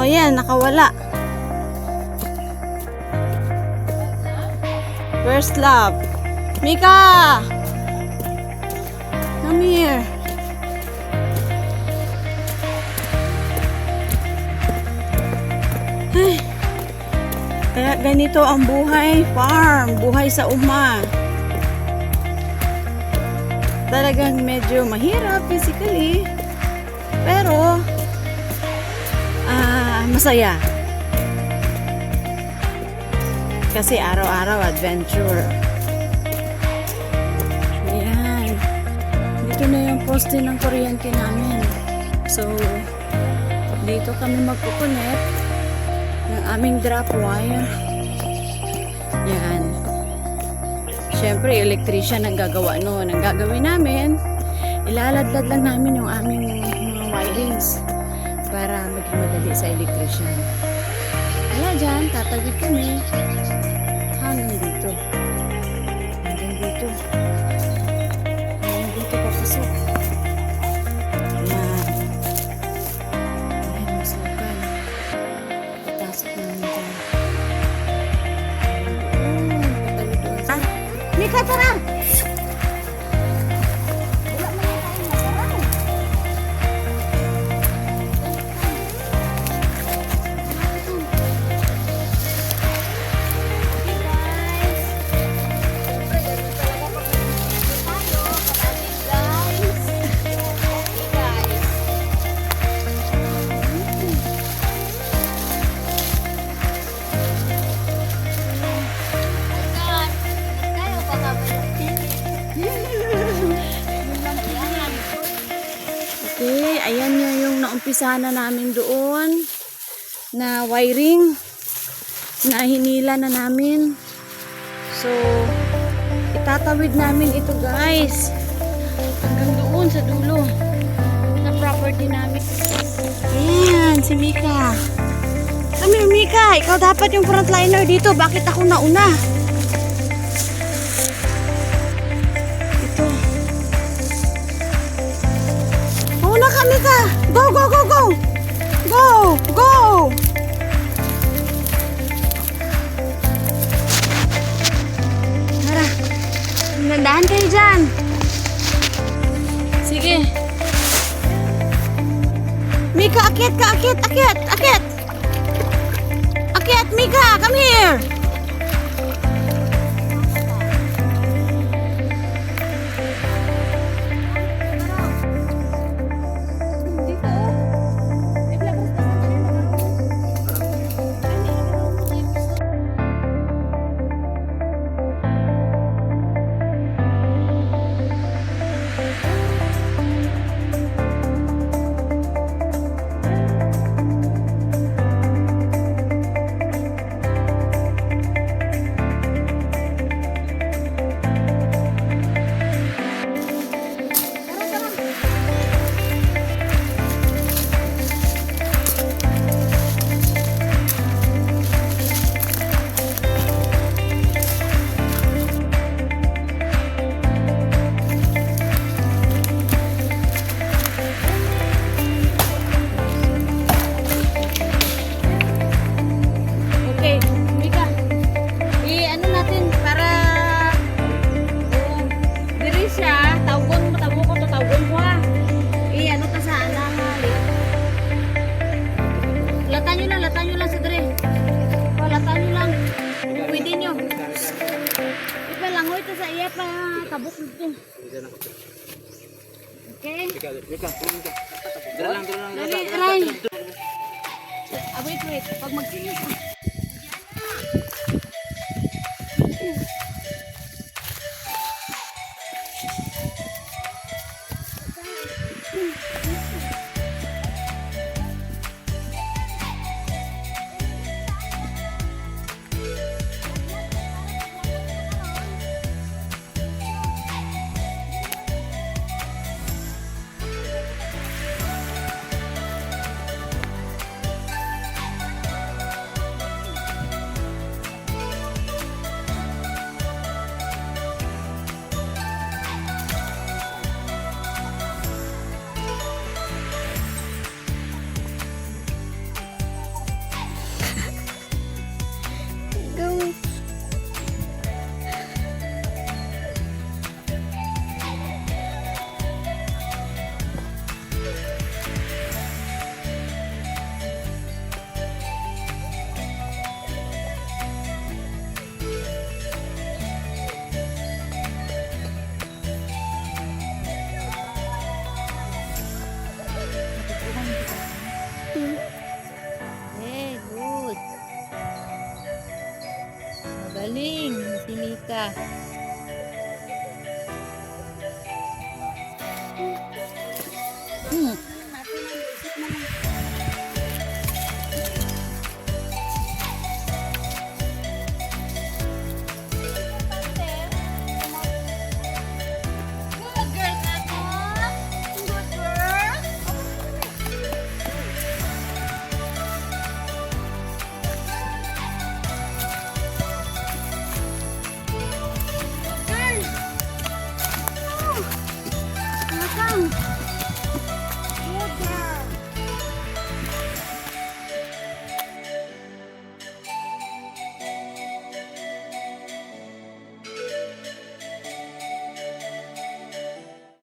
ayan, nakawala. First love. Mika! Come here. Ay. Kaya ganito ang buhay farm, buhay sa uma. Talagang medyo mahirap physically, pero masaya. Kasi araw-araw adventure. Ayan. Dito na yung poste ng kuryente namin. So, dito kami magkukunet ng aming drop wire. Yan. Siyempre, electrician ang gagawa noon. Ang gagawin namin, ilaladlad lang namin yung aming mga wirings para maging madali sa electrician. Kaya dyan, tatagid kami hanggang dito. Hanggang dito. Hanggang dito papasok. Ayan. Ayan, masukan. Itasok namin dyan. Patagid doon. Ah, Mika, tara! Okay, ayan yung naumpisa na namin doon na wiring na hinila na namin. So, itatawid namin ito guys hanggang doon sa dulo na property namin. Ayan, si Mika. Come here, Mika. Ikaw dapat yung frontliner dito. Bakit ako nauna? Mika, go, go, go, go! Go, go! Tara, nandahan kayo dyan. Sige. Mika, akyat ka, akyat, akyat, akyat! Akyat, Mika, come here! Tabok dito. Okay. Dali. Wait. Pag mag-finish. pa.